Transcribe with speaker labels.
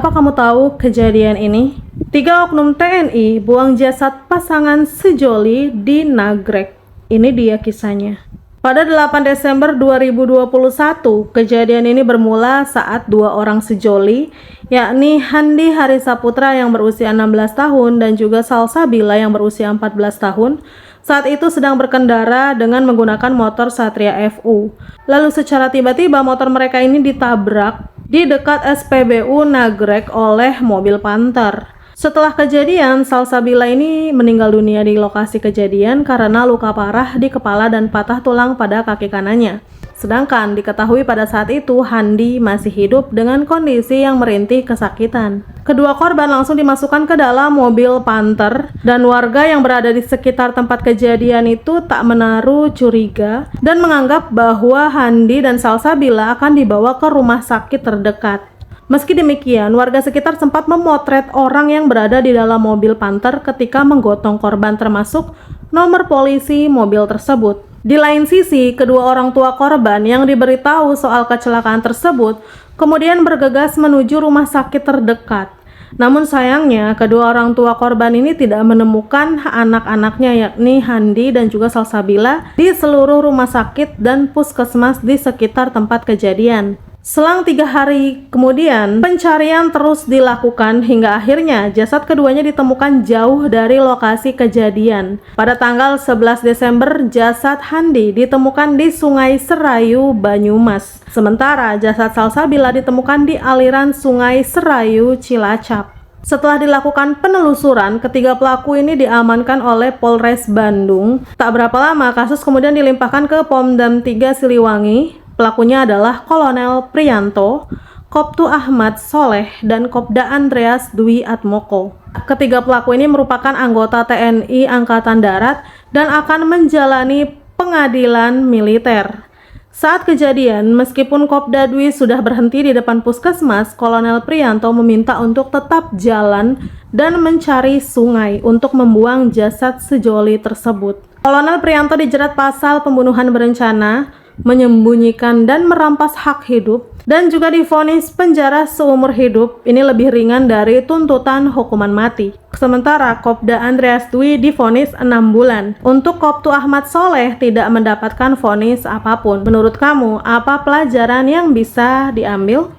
Speaker 1: Apa kamu tahu kejadian ini? 3 oknum TNI buang jasad pasangan sejoli di Nagreg. Ini dia kisahnya. Pada 8 Desember 2021, kejadian ini bermula saat 2 orang sejoli, yakni Handi Harisaputra yang berusia 16 tahun dan juga Salsabila yang berusia 14 tahun, saat itu sedang berkendara dengan menggunakan motor Satria FU. Lalu secara tiba-tiba motor mereka ini ditabrak di dekat SPBU Nagreg oleh mobil Panther. Setelah kejadian, Salsabila ini meninggal dunia di lokasi kejadian karena luka parah di kepala dan patah tulang pada kaki kanannya. Sedangkan diketahui pada saat itu Handi masih hidup dengan kondisi yang merintih kesakitan. Kedua korban langsung dimasukkan ke dalam mobil Panther dan warga yang berada di sekitar tempat kejadian itu tak menaruh curiga dan menganggap bahwa Handi dan Salsabila akan dibawa ke rumah sakit terdekat. Meski demikian, warga sekitar sempat memotret orang yang berada di dalam mobil Panther ketika menggotong korban termasuk nomor polisi mobil tersebut. Di lain sisi, kedua orang tua korban yang diberitahu soal kecelakaan tersebut kemudian bergegas menuju rumah sakit terdekat. Namun sayangnya, kedua orang tua korban ini tidak menemukan anak-anaknya yakni Handi dan juga Salsabila di seluruh rumah sakit dan puskesmas di sekitar tempat kejadian. Selang 3 hari kemudian, pencarian terus dilakukan hingga akhirnya jasad keduanya ditemukan jauh dari lokasi kejadian. Pada tanggal 11 Desember, jasad Handi ditemukan di Sungai Serayu, Banyumas. Sementara jasad Salsabila ditemukan di aliran Sungai Serayu, Cilacap. Setelah dilakukan penelusuran, ketiga pelaku ini diamankan oleh Polres Bandung. Tak berapa lama, kasus kemudian dilimpahkan ke Pomdam 3 Siliwangi. Pelakunya adalah Kolonel Priyanto, Koptu Ahmad Soleh, dan Kopda Andreas Dwi Atmoko. Ketiga pelaku ini merupakan anggota TNI Angkatan Darat dan akan menjalani pengadilan militer. Saat kejadian, meskipun Kopda Dwi sudah berhenti di depan puskesmas, Kolonel Priyanto meminta untuk tetap jalan dan mencari sungai untuk membuang jasad sejoli tersebut. Kolonel Priyanto dijerat pasal pembunuhan berencana, menyembunyikan dan merampas hak hidup, dan juga divonis penjara seumur hidup. Ini lebih ringan dari tuntutan hukuman mati. Sementara Kopda Andreas Dwi divonis 6 bulan. Untuk Koptu Ahmad Soleh tidak mendapatkan vonis apapun. Menurut kamu, apa pelajaran yang bisa diambil?